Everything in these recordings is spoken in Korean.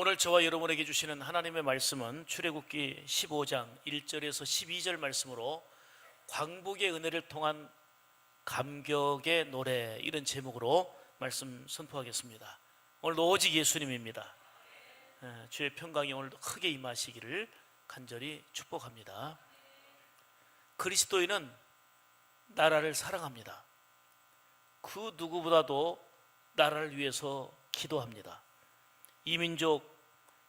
오늘 저와 여러분에게 주시는 하나님의 말씀은 출애굽기 15장 1절에서 12절 말씀으로 광복의 은혜를 통한 감격의 노래, 이런 제목으로 말씀 선포하겠습니다. 오늘도 오직 예수님입니다. 주의 평강이 오늘도 크게 임하시기를 간절히 축복합니다. 그리스도인은 나라를 사랑합니다. 그 누구보다도 나라를 위해서 기도합니다. 이 민족,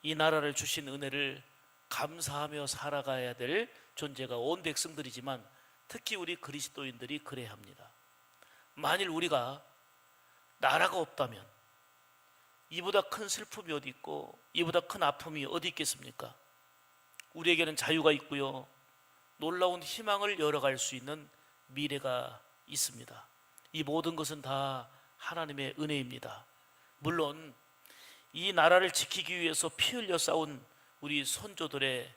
이 나라를 주신 은혜를 감사하며 살아가야 될 존재가 온 백성들이지만 특히 우리 그리스도인들이 그래야 합니다. 만일 우리가 나라가 없다면 이보다 큰 슬픔이 어디 있고 이보다 큰 아픔이 어디 있겠습니까? 우리에게는 자유가 있고요, 놀라운 희망을 열어갈 수 있는 미래가 있습니다. 이 모든 것은 다 하나님의 은혜입니다. 물론 이 나라를 지키기 위해서 피 흘려 싸운 우리 선조들의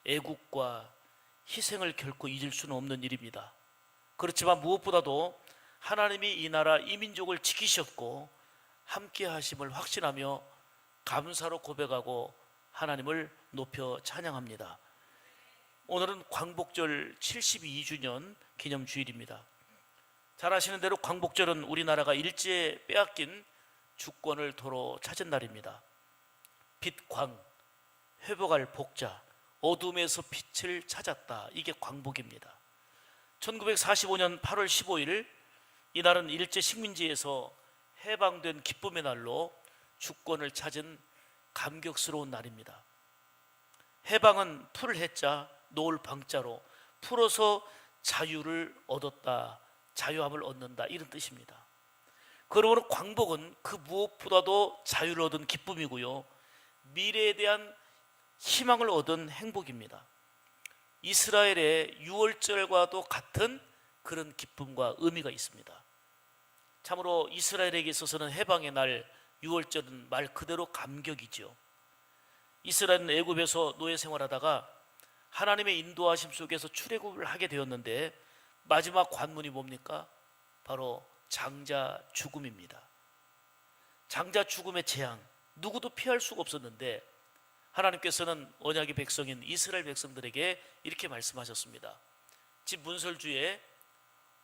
애국과 희생을 결코 잊을 수는 없는 일입니다. 그렇지만 무엇보다도 하나님이 이 나라, 이 민족을 지키셨고 함께 하심을 확신하며 감사로 고백하고 하나님을 높여 찬양합니다. 오늘은 광복절 72주년 기념주일입니다. 잘 아시는 대로 광복절은 우리나라가 일제에 빼앗긴 주권을 도로 찾은 날입니다. 빛광, 회복할 복자, 어둠에서 빛을 찾았다. 이게 광복입니다. 1945년 8월 15일, 이날은 일제 식민지에서 해방된 기쁨의 날로 주권을 찾은 감격스러운 날입니다. 해방은 풀 해자, 놓을 방자로 풀어서 자유를 얻었다, 자유함을 얻는다, 이런 뜻입니다. 그러므로 광복은 그 무엇보다도 자유를 얻은 기쁨이고요, 미래에 대한 희망을 얻은 행복입니다. 이스라엘의 유월절과도 같은 그런 기쁨과 의미가 있습니다. 참으로 이스라엘에게 있어서는 해방의 날 유월절은 말 그대로 감격이죠. 이스라엘은 애굽에서 노예 생활하다가 하나님의 인도하심 속에서 출애굽을 하게 되었는데 마지막 관문이 뭡니까? 바로 장자 죽음입니다. 장자 죽음의 재앙, 누구도 피할 수가 없었는데 하나님께서는 언약의 백성인 이스라엘 백성들에게 이렇게 말씀하셨습니다. 집 문설주에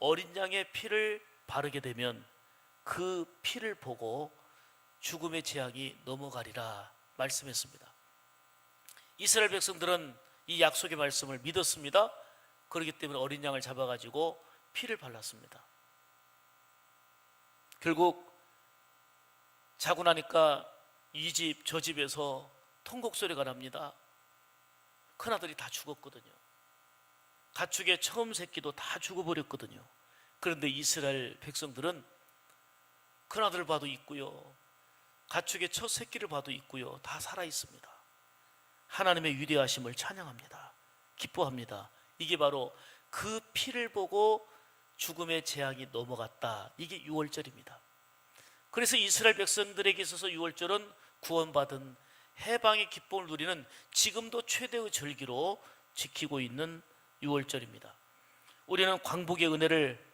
어린 양의 피를 바르게 되면 그 피를 보고 죽음의 재앙이 넘어가리라 말씀했습니다. 이스라엘 백성들은 이 약속의 말씀을 믿었습니다. 그렇기 때문에 어린 양을 잡아가지고 피를 발랐습니다. 결국 자고 나니까 이 집 저 집에서 통곡 소리가 납니다. 큰아들이 다 죽었거든요. 가축의 처음 새끼도 다 죽어버렸거든요. 그런데 이스라엘 백성들은 큰아들을 봐도 있고요, 가축의 첫 새끼를 봐도 있고요, 다 살아 있습니다. 하나님의 위대하심을 찬양합니다. 기뻐합니다. 이게 바로 그 피를 보고 죽음의 재앙이 넘어갔다. 이게 유월절입니다. 그래서 이스라엘 백성들에게 있어서 유월절은 구원받은 해방의 기쁨을 누리는 지금도 최대의 절기로 지키고 있는 유월절입니다. 우리는 광복의 은혜를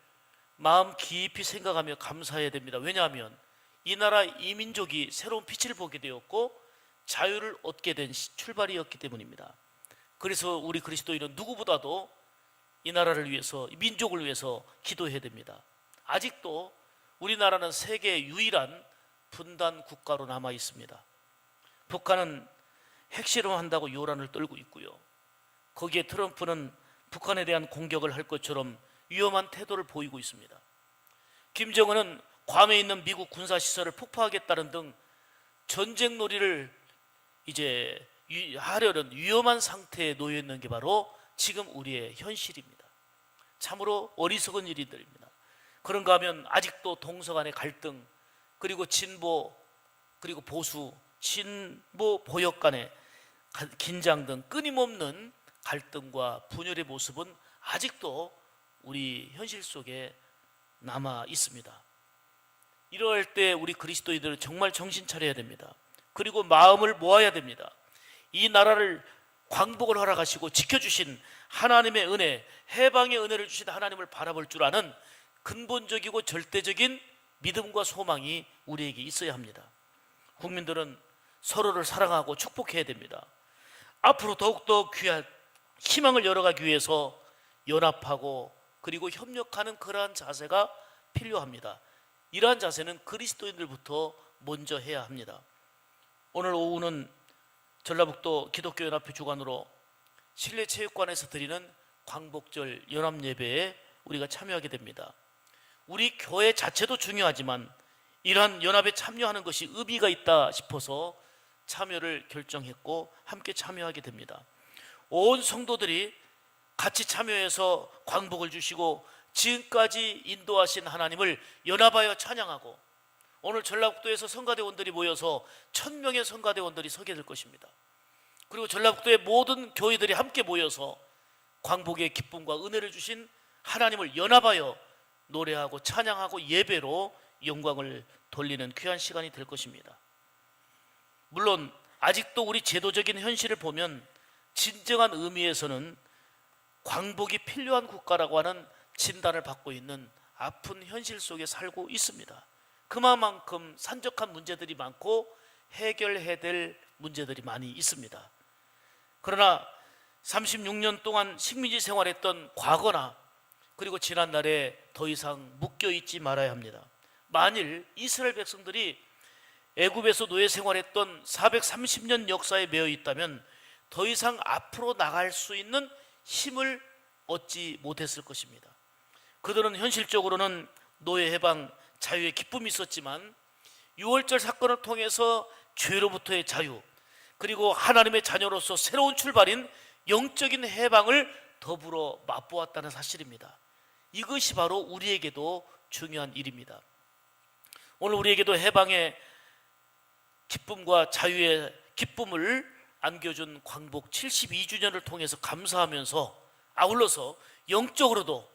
마음 깊이 생각하며 감사해야 됩니다. 왜냐하면 이 나라, 이 민족이 새로운 빛을 보게 되었고 자유를 얻게 된 출발이었기 때문입니다. 그래서 우리 그리스도인은 누구보다도 이 나라를 위해서, 이 민족을 위해서 기도해야 됩니다. 아직도 우리나라는 세계 유일한 분단 국가로 남아 있습니다. 북한은 핵실험한다고 요란을 떨고 있고요, 거기에 트럼프는 북한에 대한 공격을 할 것처럼 위험한 태도를 보이고 있습니다. 김정은은 괌에 있는 미국 군사시설을 폭파하겠다는 등 전쟁놀이를 이제 하려는 위험한 상태에 놓여 있는 게 바로 지금 우리의 현실입니다. 참으로 어리석은 일들입니다. 그런가 하면 아직도 동서 간의 갈등, 그리고 진보 그리고 보수, 진보 보역 간의 긴장 등 끊임없는 갈등과 분열의 모습은 아직도 우리 현실 속에 남아 있습니다. 이럴 때 우리 그리스도인들은 정말 정신 차려야 됩니다. 그리고 마음을 모아야 됩니다. 이 나라를 광복을 허락하시고 지켜주신 하나님의 은혜, 해방의 은혜를 주신 하나님을 바라볼 줄 아는 근본적이고 절대적인 믿음과 소망이 우리에게 있어야 합니다. 국민들은 서로를 사랑하고 축복해야 됩니다. 앞으로 더욱더 귀한 희망을 열어가기 위해서 연합하고 그리고 협력하는 그러한 자세가 필요합니다. 이러한 자세는 그리스도인들부터 먼저 해야 합니다. 오늘 오후는 전라북도 기독교연합회 주관으로 실내체육관에서 드리는 광복절 연합예배에 우리가 참여하게 됩니다. 우리 교회 자체도 중요하지만 이러한 연합에 참여하는 것이 의미가 있다 싶어서 참여를 결정했고 함께 참여하게 됩니다. 온 성도들이 같이 참여해서 광복을 주시고 지금까지 인도하신 하나님을 연합하여 찬양하고 오늘 전라북도에서 성가대원들이 모여서 1000명의 성가대원들이 서게 될 것입니다. 그리고 전라북도의 모든 교회들이 함께 모여서 광복의 기쁨과 은혜를 주신 하나님을 연합하여 노래하고 찬양하고 예배로 영광을 돌리는 귀한 시간이 될 것입니다. 물론 아직도 우리 제도적인 현실을 보면 진정한 의미에서는 광복이 필요한 국가라고 하는 진단을 받고 있는 아픈 현실 속에 살고 있습니다. 그만큼 산적한 문제들이 많고 해결해야 될 문제들이 많이 있습니다. 그러나 36년 동안 식민지 생활했던 과거나 그리고 지난날에 더 이상 묶여있지 말아야 합니다. 만일 이스라엘 백성들이 애굽에서 노예 생활했던 430년 역사에 매여 있다면 더 이상 앞으로 나갈 수 있는 힘을 얻지 못했을 것입니다. 그들은 현실적으로는 노예 해방, 자유의 기쁨이 있었지만 6월절 사건을 통해서 죄로부터의 자유 그리고 하나님의 자녀로서 새로운 출발인 영적인 해방을 더불어 맛보았다는 사실입니다. 이것이 바로 우리에게도 중요한 일입니다. 오늘 우리에게도 해방의 기쁨과 자유의 기쁨을 안겨준 광복 72주년을 통해서 감사하면서 아울러서 영적으로도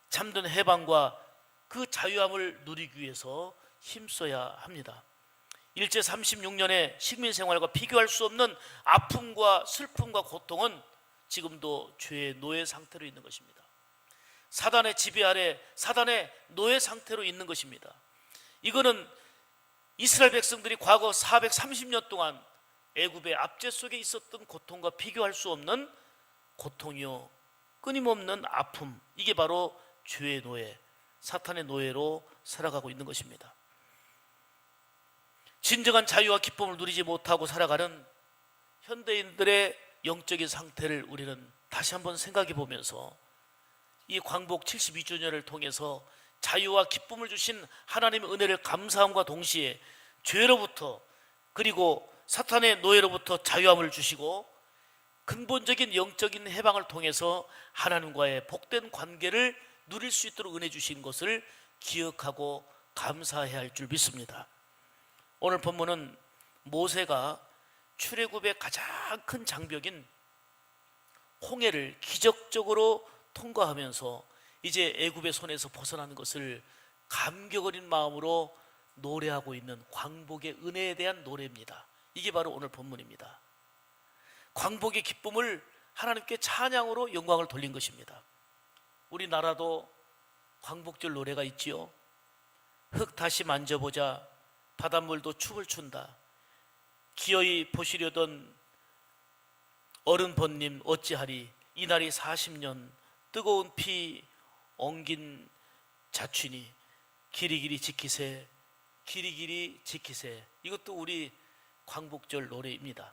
참된 해방과 그 자유함을 누리기 위해서 힘써야 합니다. 일제 36년의 식민생활과 비교할 수 없는 아픔과 슬픔과 고통은 지금도 죄의 노예 상태로 있는 것입니다. 사단의 지배 아래 사단의 노예 상태로 있는 것입니다. 이거는 이스라엘 백성들이 과거 430년 동안 애굽의 압제 속에 있었던 고통과 비교할 수 없는 고통이요 끊임없는 아픔, 이게 바로 죄의 노예, 사탄의 노예로 살아가고 있는 것입니다. 진정한 자유와 기쁨을 누리지 못하고 살아가는 현대인들의 영적인 상태를 우리는 다시 한번 생각해 보면서 이 광복 72주년을 통해서 자유와 기쁨을 주신 하나님의 은혜를 감사함과 동시에 죄로부터 그리고 사탄의 노예로부터 자유함을 주시고 근본적인 영적인 해방을 통해서 하나님과의 복된 관계를 누릴 수 있도록 은혜 주신 것을 기억하고 감사해야 할 줄 믿습니다. 오늘 본문은 모세가 출애굽의 가장 큰 장벽인 홍해를 기적적으로 통과하면서 이제 애굽의 손에서 벗어나는 것을 감격 어린 마음으로 노래하고 있는 광복의 은혜에 대한 노래입니다. 이게 바로 오늘 본문입니다. 광복의 기쁨을 하나님께 찬양으로 영광을 돌린 것입니다. 우리나라도 광복절 노래가 있지요. 흙 다시 만져보자, 바닷물도 춤을 춘다. 기어이 보시려던 어른 번님 어찌하리, 이날이 40년 뜨거운 피 엉긴 자취니 길이길이 지키세, 길이길이 지키세. 이것도 우리 광복절 노래입니다.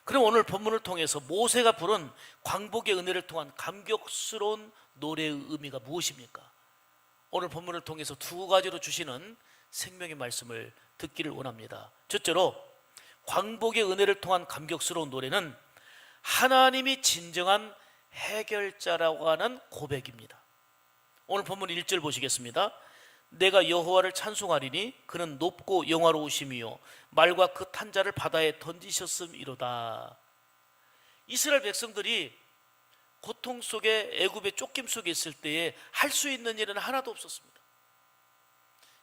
그럼 오늘 본문을 통해서 모세가 부른 광복의 은혜를 통한 감격스러운 노래의 의미가 무엇입니까? 오늘 본문을 통해서 두 가지로 주시는 생명의 말씀을 듣기를 원합니다. 첫째로 광복의 은혜를 통한 감격스러운 노래는 하나님이 진정한 해결자라고 하는 고백입니다. 오늘 본문 1절 보시겠습니다. 내가 여호와를 찬송하리니 그는 높고 영화로우심이요 말과 그 탄자를 바다에 던지셨음이로다. 이스라엘 백성들이 고통 속에 애굽의 쫓김 속에 있을 때에 할 수 있는 일은 하나도 없었습니다.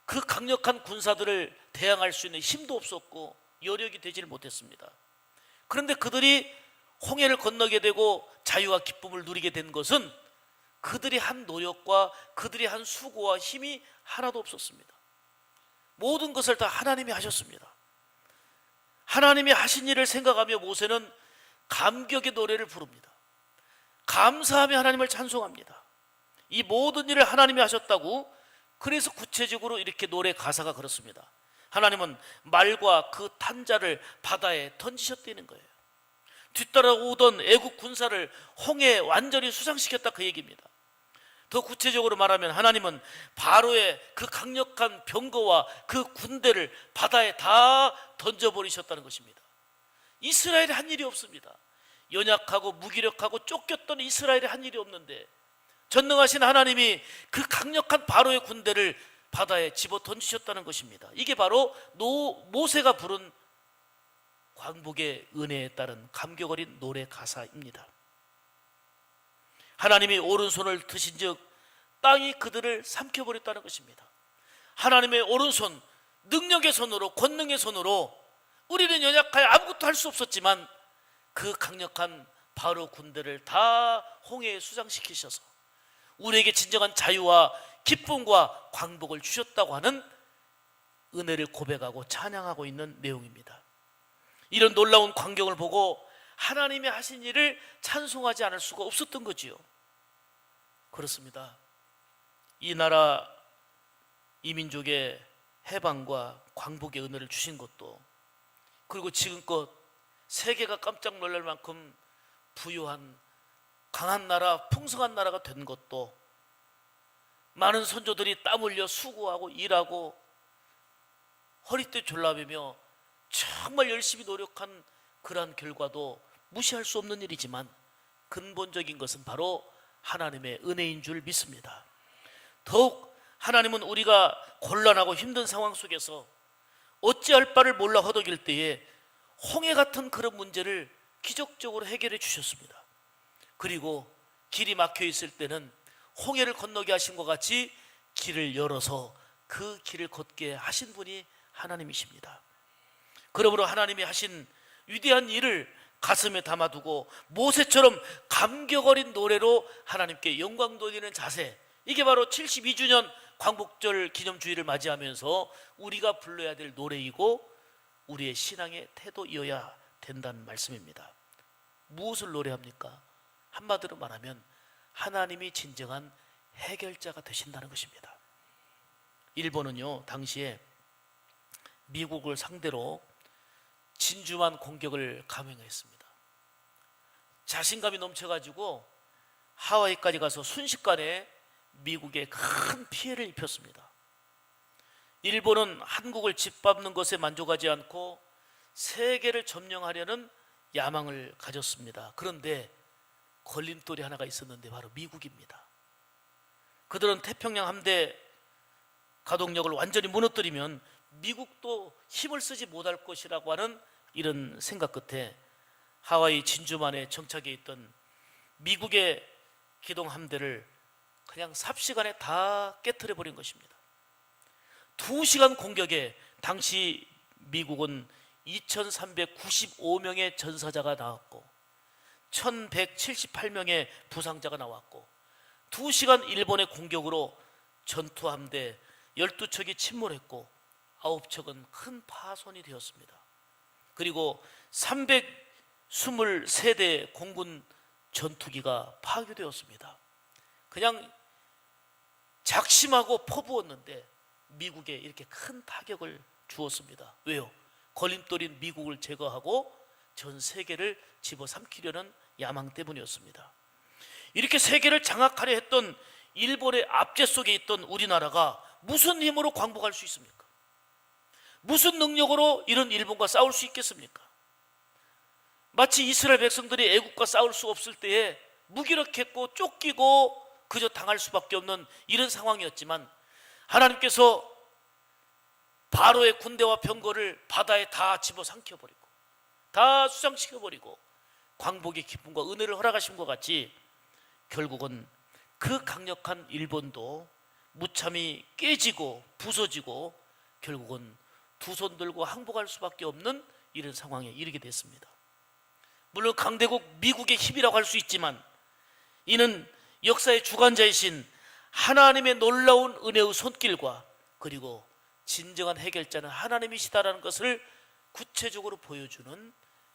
그 강력한 군사들을 대항할 수 있는 힘도 없었고 여력이 되지를 못했습니다. 그런데 그들이 홍해를 건너게 되고 자유와 기쁨을 누리게 된 것은 그들이 한 노력과 그들이 한 수고와 힘이 하나도 없었습니다. 모든 것을 다 하나님이 하셨습니다. 하나님이 하신 일을 생각하며 모세는 감격의 노래를 부릅니다. 감사하며 하나님을 찬송합니다. 이 모든 일을 하나님이 하셨다고. 그래서 구체적으로 이렇게 노래 가사가 그렇습니다. 하나님은 말과 그 탄자를 바다에 던지셨다는 거예요. 뒤따라오던 애국 군사를 홍해에 완전히 수상시켰다, 그 얘기입니다. 더 구체적으로 말하면 하나님은 바로의 그 강력한 병거와 그 군대를 바다에 다 던져버리셨다는 것입니다. 이스라엘이 한 일이 없습니다. 연약하고 무기력하고 쫓겼던 이스라엘이 한 일이 없는데 전능하신 하나님이 그 강력한 바로의 군대를 바다에 집어 던지셨다는 것입니다. 이게 바로 모세가 부른 광복의 은혜에 따른 감격 어린 노래 가사입니다. 하나님이 오른손을 드신 즉 땅이 그들을 삼켜버렸다는 것입니다. 하나님의 오른손, 능력의 손으로, 권능의 손으로 우리는 연약하여 아무것도 할 수 없었지만 그 강력한 바로 군대를 다 홍해에 수장시키셔서 우리에게 진정한 자유와 기쁨과 광복을 주셨다고 하는 은혜를 고백하고 찬양하고 있는 내용입니다. 이런 놀라운 광경을 보고 하나님이 하신 일을 찬송하지 않을 수가 없었던 거지요. 그렇습니다. 이 나라 이 민족의 해방과 광복의 은혜를 주신 것도, 그리고 지금껏 세계가 깜짝 놀랄 만큼 부유한 강한 나라, 풍성한 나라가 된 것도, 많은 선조들이 땀 흘려 수고하고 일하고 허리띠 졸라매며 정말 열심히 노력한 그러한 결과도 무시할 수 없는 일이지만 근본적인 것은 바로 하나님의 은혜인 줄 믿습니다. 더욱 하나님은 우리가 곤란하고 힘든 상황 속에서 어찌할 바를 몰라 허덕일 때에 홍해 같은 그런 문제를 기적적으로 해결해 주셨습니다. 그리고 길이 막혀 있을 때는 홍해를 건너게 하신 것 같이 길을 열어서 그 길을 걷게 하신 분이 하나님이십니다. 그러므로 하나님이 하신 위대한 일을 가슴에 담아두고 모세처럼 감격 어린 노래로 하나님께 영광 돌리는 자세, 이게 바로 72주년 광복절 기념주의를 맞이하면서 우리가 불러야 될 노래이고 우리의 신앙의 태도이어야 된다는 말씀입니다. 무엇을 노래합니까? 한마디로 말하면 하나님이 진정한 해결자가 되신다는 것입니다. 일본은요, 당시에 미국을 상대로 진주만 공격을 감행했습니다. 자신감이 넘쳐가지고 하와이까지 가서 순식간에 미국에 큰 피해를 입혔습니다. 일본은 한국을 짓밟는 것에 만족하지 않고 세계를 점령하려는 야망을 가졌습니다. 그런데 걸림돌이 하나가 있었는데 바로 미국입니다. 그들은 태평양 함대 가동력을 완전히 무너뜨리면 미국도 힘을 쓰지 못할 것이라고 하는 이런 생각 끝에 하와이 진주만에 정착해 있던 미국의 기동 함대를 그냥 삽시간에 다 깨트려 버린 것입니다. 2시간 공격에 당시 미국은 2395명의 전사자가 나왔고 1178명의 부상자가 나왔고 2시간 일본의 공격으로 전투함대 12척이 침몰했고 9척은 큰 파손이 되었습니다. 그리고 323대 공군 전투기가 파괴되었습니다. 그냥 작심하고 퍼부었는데 미국에 이렇게 큰 타격을 주었습니다. 왜요? 걸림돌인 미국을 제거하고 전 세계를 집어삼키려는 야망 때문이었습니다. 이렇게 세계를 장악하려 했던 일본의 압제 속에 있던 우리나라가 무슨 힘으로 광복할 수 있습니까? 무슨 능력으로 이런 일본과 싸울 수 있겠습니까? 마치 이스라엘 백성들이 애국과 싸울 수 없을 때에 무기력했고 쫓기고 그저 당할 수밖에 없는 이런 상황이었지만 하나님께서 바로의 군대와 병거를 바다에 다 집어삼켜버리고 다 수상시켜버리고 광복의 기쁨과 은혜를 허락하신 것 같이 결국은 그 강력한 일본도 무참히 깨지고 부서지고 결국은 두 손 들고 항복할 수밖에 없는 이런 상황에 이르게 됐습니다. 물론 강대국 미국의 힘이라고 할 수 있지만 이는 역사의 주관자이신 하나님의 놀라운 은혜의 손길과 그리고 진정한 해결자는 하나님이시다라는 것을 구체적으로 보여주는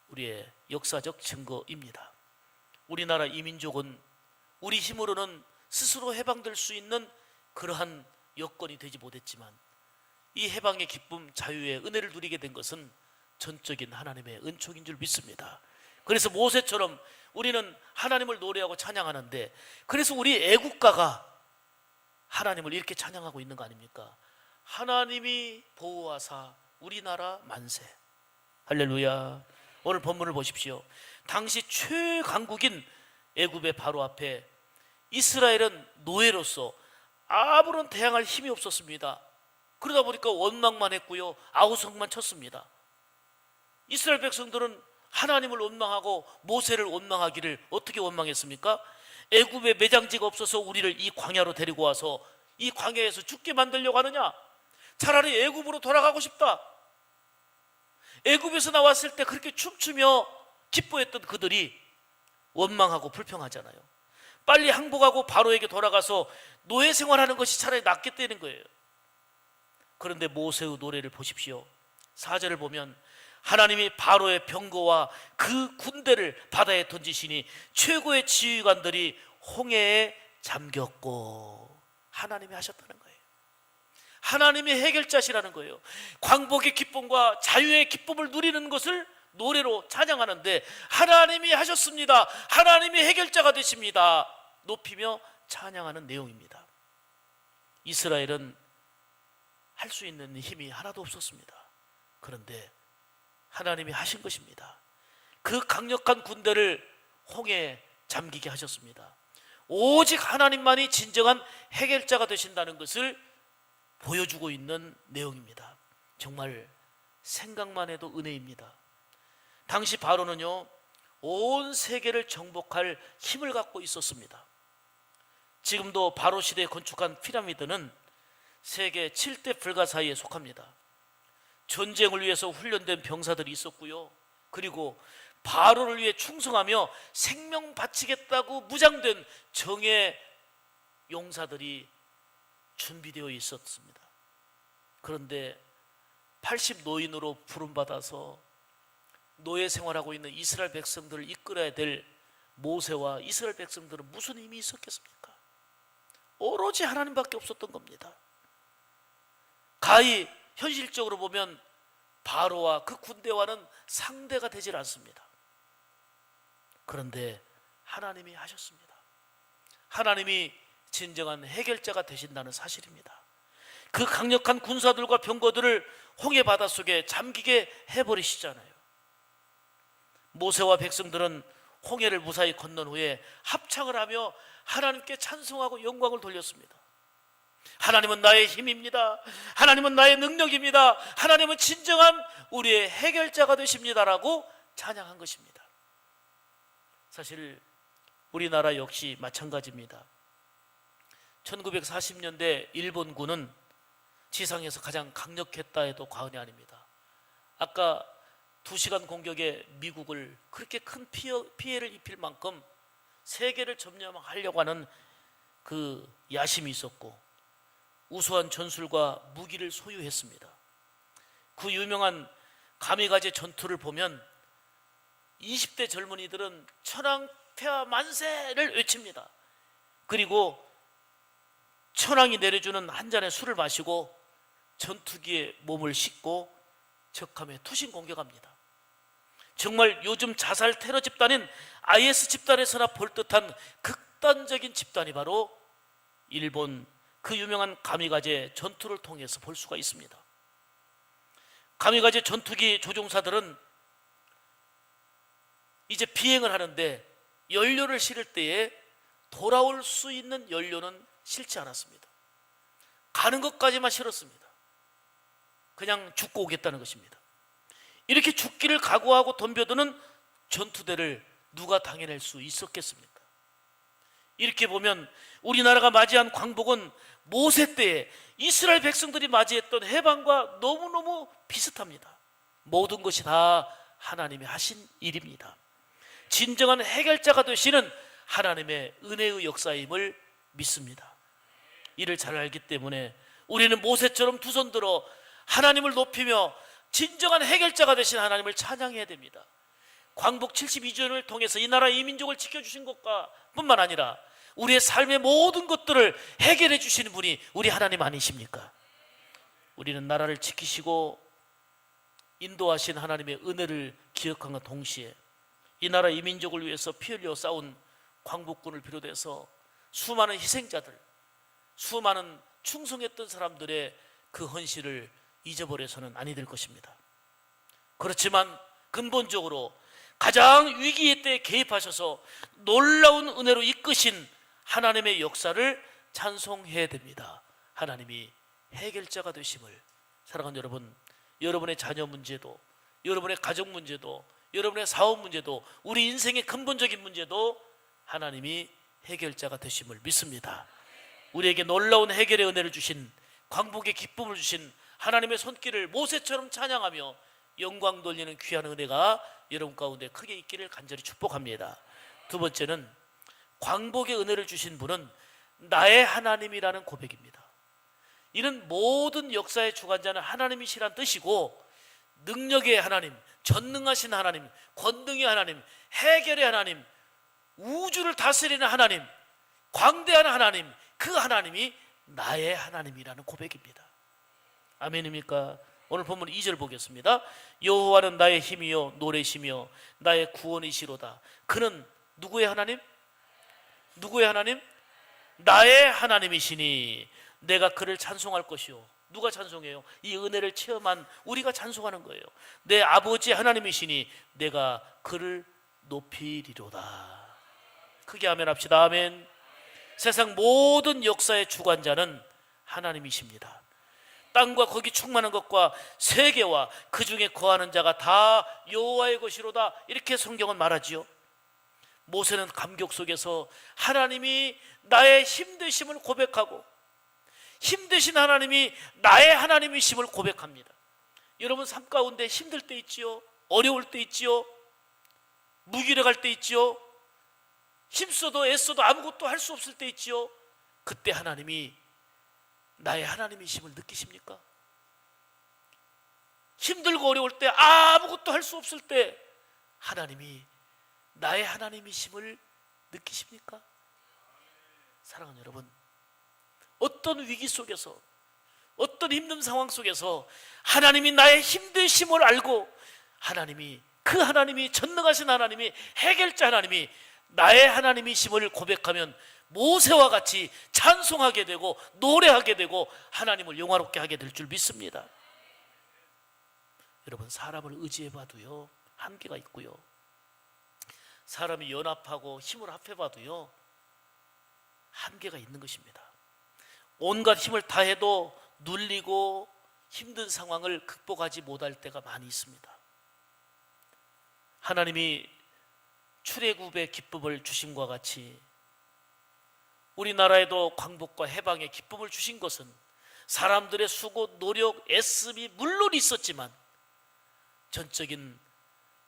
우리의 역사적 증거입니다. 우리나라 이민족은 우리 힘으로는 스스로 해방될 수 있는 그러한 여건이 되지 못했지만 이 해방의 기쁨, 자유의 은혜를 누리게 된 것은 전적인 하나님의 은총인 줄 믿습니다. 그래서 모세처럼 우리는 하나님을 노래하고 찬양하는데, 그래서 우리 애국가가 하나님을 이렇게 찬양하고 있는 거 아닙니까? 하나님이 보호하사 우리나라 만세. 할렐루야. 오늘 본문을 보십시오. 당시 최강국인 애굽의 바로 앞에 이스라엘은 노예로서 아무런 대항할 힘이 없었습니다. 그러다 보니까 원망만 했고요, 아우성만 쳤습니다. 이스라엘 백성들은 하나님을 원망하고 모세를 원망하기를 어떻게 원망했습니까? 애굽에 매장지가 없어서 우리를 이 광야로 데리고 와서 이 광야에서 죽게 만들려고 하느냐? 차라리 애굽으로 돌아가고 싶다. 애굽에서 나왔을 때 그렇게 춤추며 기뻐했던 그들이 원망하고 불평하잖아요. 빨리 항복하고 바로에게 돌아가서 노예 생활하는 것이 차라리 낫겠다는 거예요. 그런데 모세의 노래를 보십시오. 4절을 보면 하나님이 바로의 병거와 그 군대를 바다에 던지시니 최고의 지휘관들이 홍해에 잠겼고, 하나님이 하셨다는 거예요. 하나님이 해결자시라는 거예요. 광복의 기쁨과 자유의 기쁨을 누리는 것을 노래로 찬양하는데 하나님이 하셨습니다. 하나님이 해결자가 되십니다. 높이며 찬양하는 내용입니다. 이스라엘은 할 수 있는 힘이 하나도 없었습니다. 그런데 하나님이 하신 것입니다. 그 강력한 군대를 홍해에 잠기게 하셨습니다. 오직 하나님만이 진정한 해결자가 되신다는 것을 보여주고 있는 내용입니다. 정말 생각만 해도 은혜입니다. 당시 바로는요, 온 세계를 정복할 힘을 갖고 있었습니다. 지금도 바로 시대에 건축한 피라미드는 세계 7대 불가사의에 속합니다. 전쟁을 위해서 훈련된 병사들이 있었고요, 그리고 바로를 위해 충성하며 생명 바치겠다고 무장된 정예 용사들이 준비되어 있었습니다. 그런데 80노인으로 부름받아서 노예 생활하고 있는 이스라엘 백성들을 이끌어야 될 모세와 이스라엘 백성들은 무슨 힘이 있었겠습니까? 오로지 하나님밖에 없었던 겁니다. 가히 현실적으로 보면 바로와 그 군대와는 상대가 되질 않습니다. 그런데 하나님이 하셨습니다. 하나님이 진정한 해결자가 되신다는 사실입니다. 그 강력한 군사들과 병거들을 홍해 바닷속에 잠기게 해버리시잖아요. 모세와 백성들은 홍해를 무사히 건넌 후에 합창을 하며 하나님께 찬송하고 영광을 돌렸습니다. 하나님은 나의 힘입니다. 하나님은 나의 능력입니다. 하나님은 진정한 우리의 해결자가 되십니다라고 찬양한 것입니다. 사실 우리나라 역시 마찬가지입니다. 1940년대 일본군은 지상에서 가장 강력했다 해도 과언이 아닙니다. 아까 2시간 공격에 미국을 그렇게 큰 피해를 입힐 만큼 세계를 점령하려고 하는 그 야심이 있었고 우수한 전술과 무기를 소유했습니다. 그 유명한 가미가제 전투를 보면 20대 젊은이들은 천황폐하 만세를 외칩니다. 그리고 천황이 내려주는 한 잔의 술을 마시고 전투기에 몸을 싣고 적함에 투신 공격합니다. 정말 요즘 자살 테러 집단인 IS 집단에서나 볼 듯한 극단적인 집단이 바로 일본 그 유명한 가미가제 전투를 통해서 볼 수가 있습니다. 가미가제 전투기 조종사들은 이제 비행을 하는데 연료를 실을 때에 돌아올 수 있는 연료는 실지 않았습니다. 가는 것까지만 실었습니다. 그냥 죽고 오겠다는 것입니다. 이렇게 죽기를 각오하고 덤벼드는 전투대를 누가 당해낼 수 있었겠습니까? 이렇게 보면 우리나라가 맞이한 광복은 모세 때에 이스라엘 백성들이 맞이했던 해방과 너무너무 비슷합니다. 모든 것이 다 하나님이 하신 일입니다. 진정한 해결자가 되시는 하나님의 은혜의 역사임을 믿습니다. 이를 잘 알기 때문에 우리는 모세처럼 두 손 들어 하나님을 높이며 진정한 해결자가 되신 하나님을 찬양해야 됩니다. 광복 72주년을 통해서 이 나라 이 민족을 지켜주신 것과 뿐만 아니라 우리의 삶의 모든 것들을 해결해 주시는 분이 우리 하나님 아니십니까? 우리는 나라를 지키시고 인도하신 하나님의 은혜를 기억함과 동시에 이 나라 이 민족을 위해서 피 흘려 싸운 광복군을 비롯해서 수많은 희생자들, 수많은 충성했던 사람들의 그 헌신을 잊어버려서는 아니 될 것입니다. 그렇지만 근본적으로 가장 위기의 때에 개입하셔서 놀라운 은혜로 이끄신 하나님의 역사를 찬송해야 됩니다. 하나님이 해결자가 되심을. 사랑하는 여러분, 여러분의 자녀 문제도, 여러분의 가정 문제도, 여러분의 사업 문제도, 우리 인생의 근본적인 문제도 하나님이 해결자가 되심을 믿습니다. 우리에게 놀라운 해결의 은혜를 주신, 광복의 기쁨을 주신 하나님의 손길을 모세처럼 찬양하며 영광 돌리는 귀한 은혜가 여러분 가운데 크게 있기를 간절히 축복합니다. 두 번째는 광복의 은혜를 주신 분은 나의 하나님이라는 고백입니다. 이는 모든 역사의 주관자는 하나님이시란 뜻이고, 능력의 하나님, 전능하신 하나님, 권능의 하나님, 해결의 하나님, 우주를 다스리는 하나님, 광대한 하나님, 그 하나님이 나의 하나님이라는 고백입니다. 아멘입니까? 오늘 본문 2절 보겠습니다. 여호와는 나의 힘이요 노래시며 나의 구원이시로다. 그는 누구의 하나님? 누구의 하나님? 나의 하나님이시니 내가 그를 찬송할 것이요. 누가 찬송해요? 이 은혜를 체험한 우리가 찬송하는 거예요. 내 아버지 하나님이시니 내가 그를 높이리로다. 크게 아멘 합시다. 아멘. 세상 모든 역사의 주관자는 하나님이십니다. 땅과 거기 충만한 것과 세계와 그 중에 거하는 자가 다 여호와의 것이로다. 이렇게 성경은 말하지요. 모세는 감격 속에서 하나님이 나의 힘되심을 고백하고 힘되신 하나님이 나의 하나님이심을 고백합니다. 여러분 삶 가운데 힘들 때 있지요. 어려울 때 있지요. 무기력할 때 있지요. 힘써도 애써도 아무것도 할 수 없을 때 있지요. 그때 하나님이 나의 하나님이심을 느끼십니까? 힘들고 어려울 때 아무것도 할 수 없을 때 하나님이 나의 하나님이심을 느끼십니까? 사랑하는 여러분, 어떤 위기 속에서, 어떤 힘든 상황 속에서 하나님이 나의 힘드심을 알고 하나님이, 그 하나님이, 전능하신 하나님이, 해결자 하나님이 나의 하나님이심을 고백하면 모세와 같이 찬송하게 되고 노래하게 되고 하나님을 영화롭게 하게 될 줄 믿습니다. 여러분, 사람을 의지해봐도요 한계가 있고요, 사람이 연합하고 힘을 합해봐도요 한계가 있는 것입니다. 온갖 힘을 다해도 눌리고 힘든 상황을 극복하지 못할 때가 많이 있습니다. 하나님이 출애굽의 기쁨을 주심과 같이 우리나라에도 광복과 해방의 기쁨을 주신 것은 사람들의 수고, 노력, 애씀이 물론 있었지만 전적인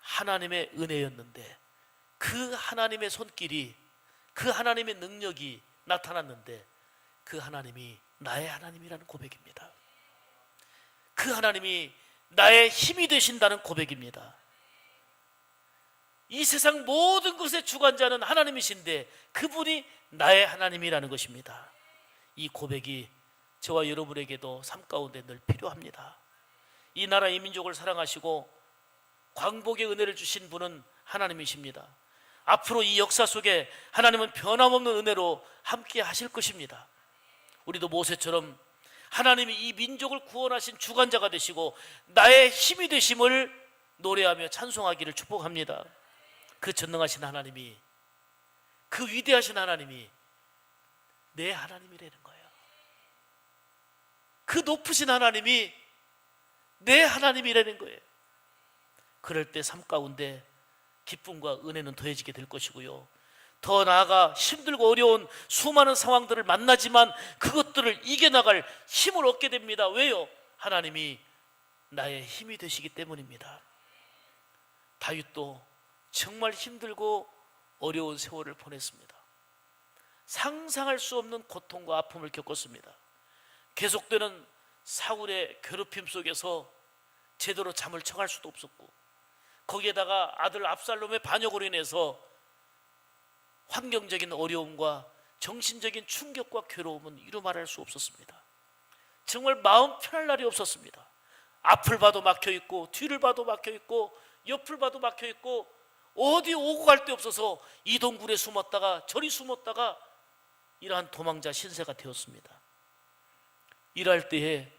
하나님의 은혜였는데, 그 하나님의 손길이, 그 하나님의 능력이 나타났는데 그 하나님이 나의 하나님이라는 고백입니다. 그 하나님이 나의 힘이 되신다는 고백입니다. 이 세상 모든 것의 주관자는 하나님이신데 그분이 나의 하나님이라는 것입니다. 이 고백이 저와 여러분에게도 삶 가운데 늘 필요합니다. 이 나라 이 민족을 사랑하시고 광복의 은혜를 주신 분은 하나님이십니다. 앞으로 이 역사 속에 하나님은 변함없는 은혜로 함께 하실 것입니다. 우리도 모세처럼 하나님이 이 민족을 구원하신 주관자가 되시고 나의 힘이 되심을 노래하며 찬송하기를 축복합니다. 그 전능하신 하나님이, 그 위대하신 하나님이 내 하나님이라는 거예요. 그 높으신 하나님이 내 하나님이라는 거예요. 그럴 때 삶 가운데 기쁨과 은혜는 더해지게 될 것이고요, 더 나아가 힘들고 어려운 수많은 상황들을 만나지만 그것들을 이겨나갈 힘을 얻게 됩니다. 왜요? 하나님이 나의 힘이 되시기 때문입니다. 다윗도 정말 힘들고 어려운 세월을 보냈습니다. 상상할 수 없는 고통과 아픔을 겪었습니다. 계속되는 사울의 괴롭힘 속에서 제대로 잠을 청할 수도 없었고, 거기에다가 아들 압살롬의 반역으로 인해서 환경적인 어려움과 정신적인 충격과 괴로움은 이루 말할 수 없었습니다. 정말 마음 편할 날이 없었습니다. 앞을 봐도 막혀있고, 뒤를 봐도 막혀있고, 옆을 봐도 막혀있고, 어디 오고 갈 데 없어서 이 동굴에 숨었다가 저리 숨었다가 이러한 도망자 신세가 되었습니다. 이럴 때에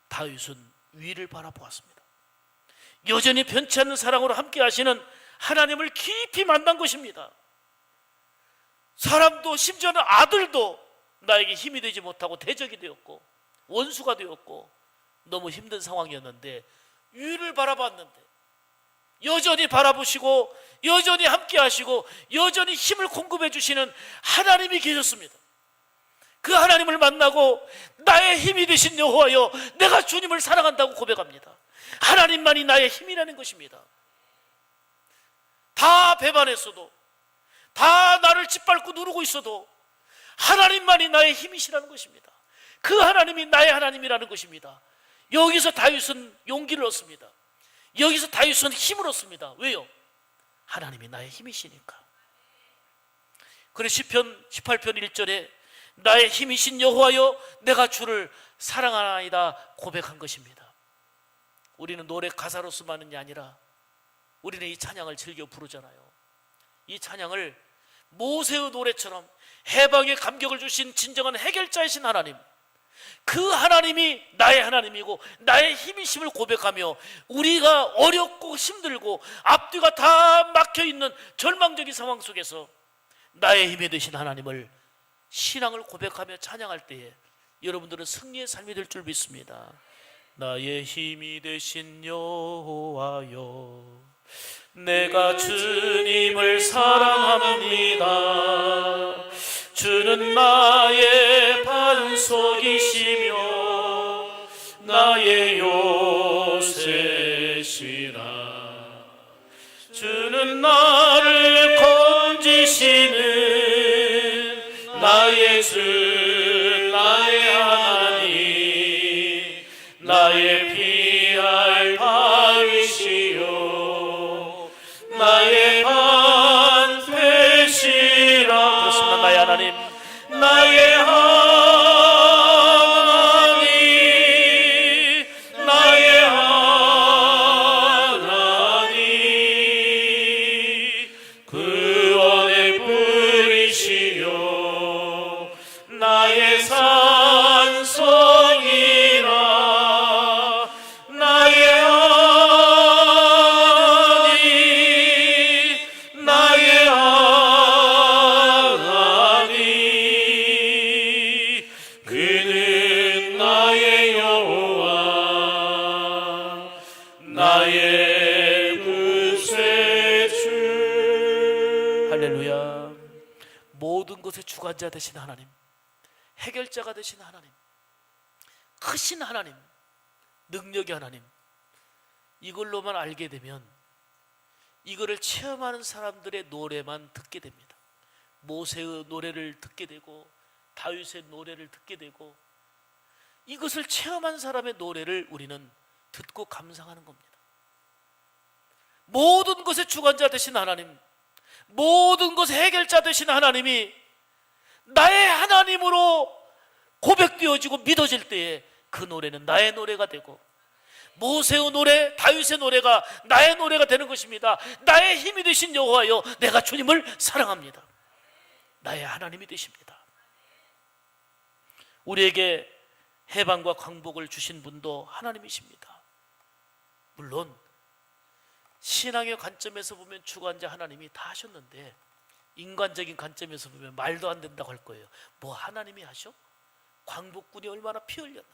다윗은 위를 바라보았습니다. 여전히 변치 않는 사랑으로 함께 하시는 하나님을 깊이 만난 것입니다. 사람도, 심지어는 아들도 나에게 힘이 되지 못하고 대적이 되었고 원수가 되었고 너무 힘든 상황이었는데, 위를 바라봤는데 여전히 바라보시고 여전히 함께 하시고 여전히 힘을 공급해 주시는 하나님이 계셨습니다. 그 하나님을 만나고 나의 힘이 되신 여호와여, 내가 주님을 사랑한다고 고백합니다. 하나님만이 나의 힘이라는 것입니다. 다 배반했어도, 다 나를 짓밟고 누르고 있어도 하나님만이 나의 힘이시라는 것입니다. 그 하나님이 나의 하나님이라는 것입니다. 여기서 다윗은 용기를 얻습니다. 여기서 다윗은 힘을 얻습니다. 왜요? 하나님이 나의 힘이시니까. 그래서 시편 18편 1절에 나의 힘이신 여호와여, 내가 주를 사랑하나이다 고백한 것입니다. 우리는 노래 가사로서만이 아니라 우리는 이 찬양을 즐겨 부르잖아요. 이 찬양을 모세의 노래처럼 해방의 감격을 주신 진정한 해결자이신 하나님, 그 하나님이 나의 하나님이고 나의 힘이심을 고백하며, 우리가 어렵고 힘들고 앞뒤가 다 막혀있는 절망적인 상황 속에서 나의 힘이 되신 하나님을 신앙을 고백하며 찬양할 때에 여러분들은 승리의 삶이 될 줄 믿습니다. 나의 힘이 되신 여호와여, 내가 주님을 사랑합니다. 주는 나의 반석이시며 나의 요새시라. 주는 나를 건지시는 나의 주, 나의 하나님, 나의 피할 바위시요 나의 반패시라. 그렇습니다. 나의 하나님, 나의 하나님, 나의 하나님, 구원의 뿌리시요 나의 산성이라. 나의 하나님, 나의 하나님, 그는 나의 여호와, 나의 구세주. 할렐루야. 모든 것의 주관자 되신 하나님, 해결자가 되신 하나님, 크신 하나님, 능력의 하나님, 이걸로만 알게 되면, 이거를 체험하는 사람들의 노래만 듣게 됩니다. 모세의 노래를 듣게 되고 다윗의 노래를 듣게 되고, 이것을 체험한 사람의 노래를 우리는 듣고 감상하는 겁니다. 모든 것의 주관자 되신 하나님, 모든 것의 해결자 되신 하나님이 나의 하나님으로 고백되어지고 믿어질 때에 그 노래는 나의 노래가 되고, 모세의 노래, 다윗의 노래가 나의 노래가 되는 것입니다. 나의 힘이 되신 여호와여, 내가 주님을 사랑합니다. 나의 하나님이 되십니다. 우리에게 해방과 광복을 주신 분도 하나님이십니다. 물론 신앙의 관점에서 보면 주관자 하나님이 다 하셨는데, 인간적인 관점에서 보면 말도 안 된다고 할 거예요. 뭐 하나님이 하셔? 광복군이 얼마나 피 흘렸는데,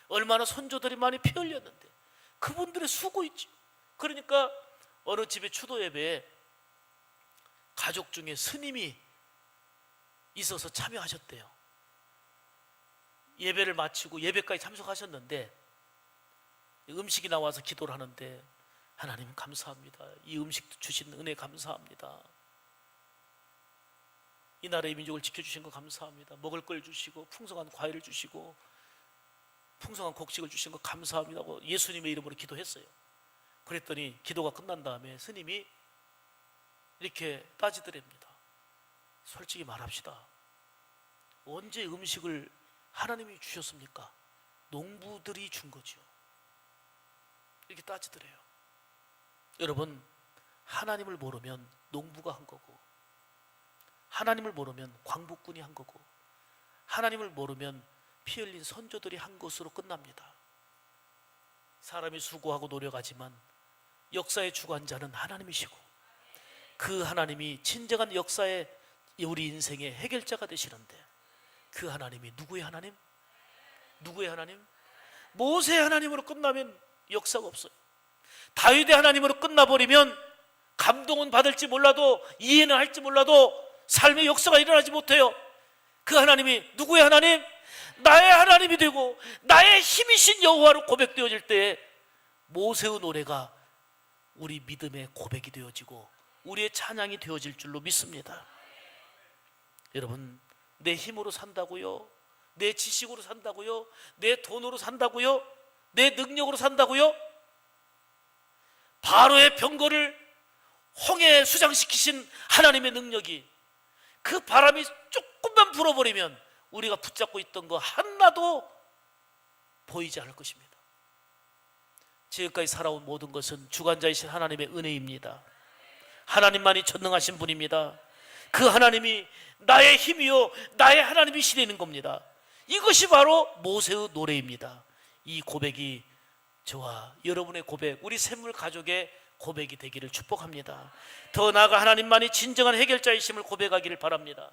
얼마나 선조들이 많이 피 흘렸는데, 그분들의 수고 있죠. 그러니까 어느 집의 추도 예배에 가족 중에 스님이 있어서 참여하셨대요. 예배를 마치고 예배까지 참석하셨는데 음식이 나와서 기도를 하는데, 하나님 감사합니다. 이 음식 주신 은혜 감사합니다. 이 나라의 민족을 지켜주신 거 감사합니다. 먹을 걸 주시고 풍성한 과일을 주시고 풍성한 곡식을 주신 거 감사합니다고 예수님의 이름으로 기도했어요. 그랬더니 기도가 끝난 다음에 스님이 이렇게 따지더랍니다. 솔직히 말합시다. 언제 음식을 하나님이 주셨습니까? 농부들이 준 거죠. 이렇게 따지더래요. 여러분, 하나님을 모르면 농부가 한 거고, 하나님을 모르면 광복군이 한 거고, 하나님을 모르면 피 흘린 선조들이 한 것으로 끝납니다. 사람이 수고하고 노력하지만 역사의 주관자는 하나님이시고, 그 하나님이 진정한 역사의 우리 인생의 해결자가 되시는데, 그 하나님이 누구의 하나님? 누구의 하나님? 모세의 하나님으로 끝나면 역사가 없어요. 다윗의 하나님으로 끝나버리면 감동은 받을지 몰라도, 이해는 할지 몰라도 삶의 역사가 일어나지 못해요. 그 하나님이 누구의 하나님? 나의 하나님이 되고 나의 힘이신 여호와로 고백되어질 때에 모세의 노래가 우리 믿음의 고백이 되어지고 우리의 찬양이 되어질 줄로 믿습니다. 여러분, 내 힘으로 산다고요? 내 지식으로 산다고요? 내 돈으로 산다고요? 내 능력으로 산다고요? 바로의 병거를 홍해에 수장시키신 하나님의 능력이, 그 바람이 조금만 불어버리면 우리가 붙잡고 있던 거 하나도 보이지 않을 것입니다. 지금까지 살아온 모든 것은 주관자이신 하나님의 은혜입니다. 하나님만이 전능하신 분입니다. 그 하나님이 나의 힘이요 나의 하나님이시라는 겁니다. 이것이 바로 모세의 노래입니다. 이 고백이 저와 여러분의 고백, 우리 샘물 가족의 고백이 되기를 축복합니다. 더 나아가 하나님만이 진정한 해결자이심을 고백하기를 바랍니다.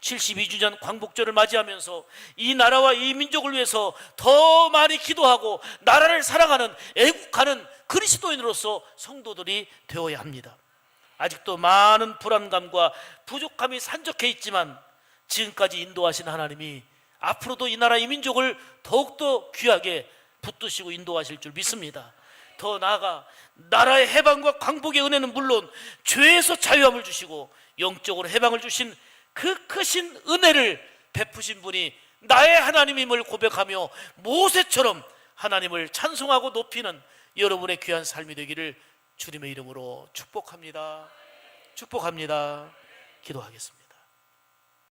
72주년 광복절을 맞이하면서 이 나라와 이 민족을 위해서 더 많이 기도하고 나라를 사랑하는, 애국하는 그리스도인으로서 성도들이 되어야 합니다. 아직도 많은 불안감과 부족함이 산적해 있지만 지금까지 인도하신 하나님이 앞으로도 이 나라 이 민족을 더욱더 귀하게 붙드시고 인도하실 줄 믿습니다. 더 나아가 나라의 해방과 광복의 은혜는 물론 죄에서 자유함을 주시고 영적으로 해방을 주신 그 크신 은혜를 베푸신 분이 나의 하나님임을 고백하며 모세처럼 하나님을 찬송하고 높이는 여러분의 귀한 삶이 되기를 주님의 이름으로 축복합니다. 축복합니다. 기도하겠습니다.